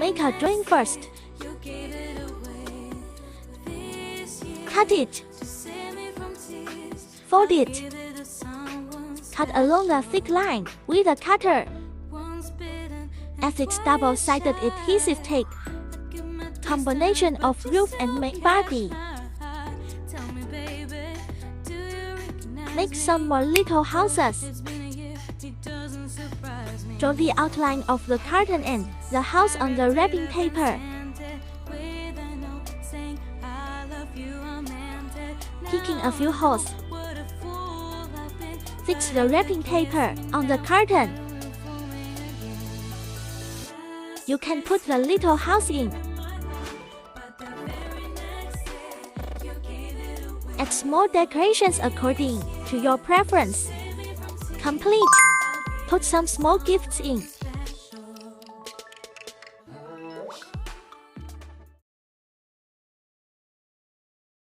Make a drawing first. Cut it. Fold it. Cut along a thick line with a cutter. Affix double-sided adhesive tape. Combination of roof and main body. Make some more little houses. Draw the outline of the curtain and the house on the wrapping paper. Picking a few holes. Fix the wrapping paper on the curtain. You can put the little house in. Add small decorations according to your preference. Complete. Put some small gifts in.